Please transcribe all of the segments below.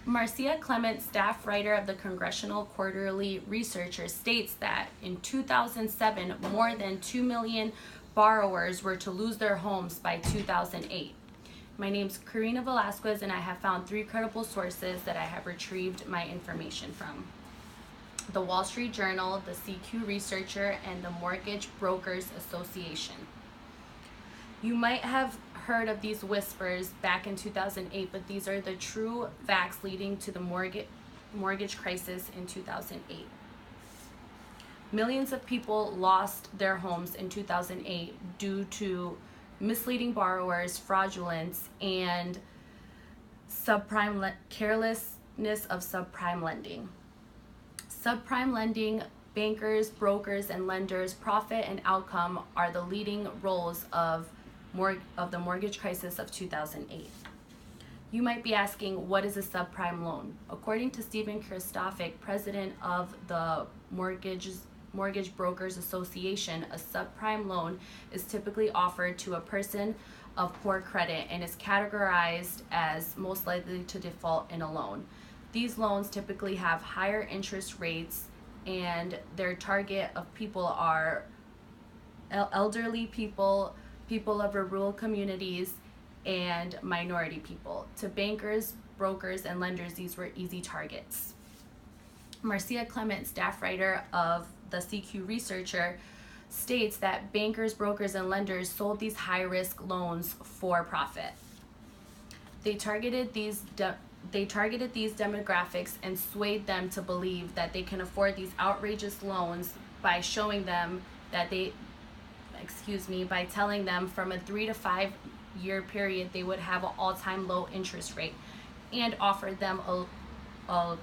Marcia Clement, staff writer of the Congressional Quarterly Researcher, states that in 2007, more than 2 million borrowers were to lose their homes by 2008. My name's Karina Velasquez, and I have found 3 credible sources that I have retrieved my information from: the Wall Street Journal, the CQ Researcher, and the Mortgage Brokers Association. You might have heard of these whispers back in 2008, but these are the true facts leading to the mortgage crisis in 2008. Millions of people lost their homes in 2008 due to misleading borrowers, fraudulence, and carelessness of subprime lending. Subprime lending, bankers, brokers, and lenders' profit and outcome are the leading roles of the mortgage crisis of 2008. You might be asking, what is a subprime loan? According to Stephen Kristofic, president of the Mortgage Brokers Association, a subprime loan is typically offered to a person of poor credit and is categorized as most likely to default in a loan. These loans typically have higher interest rates, and their target of people are elderly people, people of rural communities, and minority people. To bankers, brokers, and lenders, these were easy targets. Marcia Clement, staff writer of the CQ Researcher, states that bankers, brokers, and lenders sold these high-risk loans for profit. They targeted these demographics and swayed them to believe that they can afford these outrageous loans by showing them that by telling them from a 3 to 5 year period they would have an all-time low interest rate, and offered them a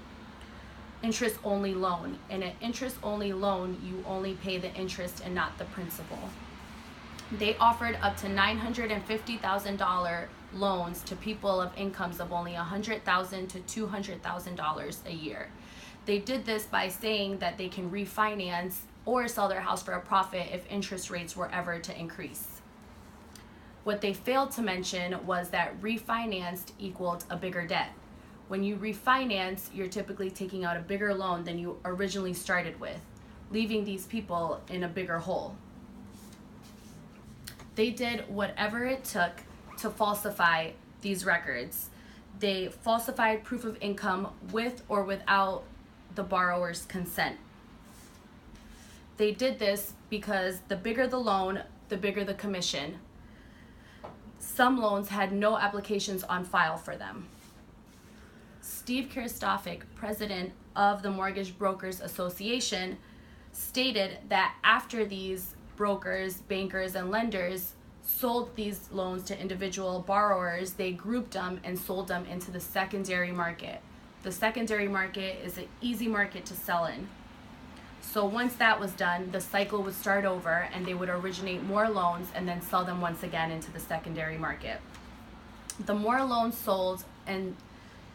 interest-only loan. In an interest-only loan, you only pay the interest and not the principal. They offered up to $950,000 loans to people of incomes of only $100,000 to $200,000 a year. They did this by saying that they can refinance or sell their house for a profit if interest rates were ever to increase. What they failed to mention was that refinanced equaled a bigger debt. When you refinance, you're typically taking out a bigger loan than you originally started with, leaving these people in a bigger hole. They did whatever it took to falsify these records. They falsified proof of income with or without the borrower's consent. They did this because the bigger the loan, the bigger the commission. Some loans had no applications on file for them. Steve Kristofic, president of the Mortgage Brokers Association, stated that after these brokers, bankers, and lenders sold these loans to individual borrowers, they grouped them and sold them into the secondary market. The secondary market is an easy market to sell in. So once that was done, the cycle would start over, and they would originate more loans and then sell them once again into the secondary market. The more loans sold and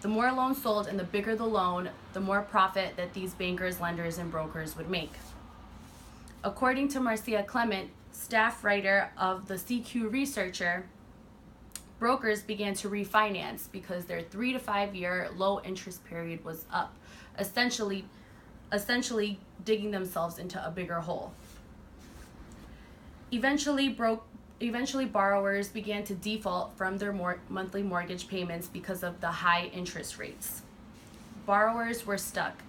the bigger the loan, the more profit that these bankers, lenders, and brokers would make. According to Marcia Clement, staff writer of the CQ Researcher, brokers began to refinance because their 3 to 5 year low interest period was up, essentially digging themselves into a bigger hole. Eventually, borrowers began to default from their monthly mortgage payments because of the high interest rates. Borrowers were stuck.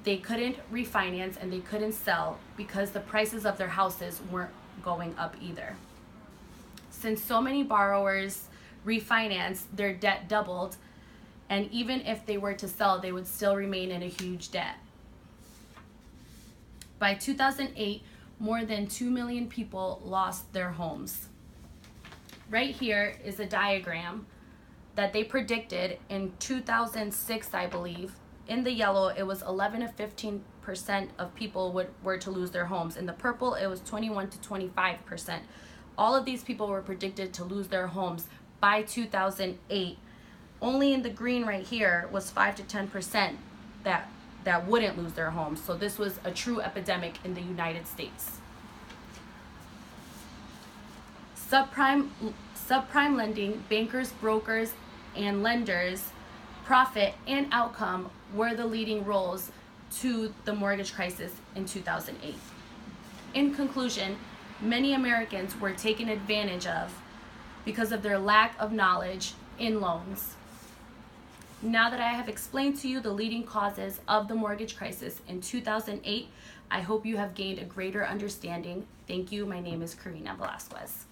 They couldn't refinance and they couldn't sell because the prices of their houses weren't going up either. Since so many borrowers refinanced, their debt doubled, and even if they were to sell, they would still remain in a huge debt. By 2008, more than 2 million people lost their homes. Right here is a diagram that they predicted in 2006, I believe. In the yellow, it was 11 to 15% of people were to lose their homes. In the purple, it was 21 to 25%. All of these people were predicted to lose their homes by 2008. Only in the green right here was 5 to 10% that wouldn't lose their homes. So this was a true epidemic in the United States. Subprime lending, bankers, brokers, and lenders profit, and outcome were the leading roles to the mortgage crisis in 2008. In conclusion, many Americans were taken advantage of because of their lack of knowledge in loans. Now that I have explained to you the leading causes of the mortgage crisis in 2008, I hope you have gained a greater understanding. Thank you. My name is Karina Velasquez.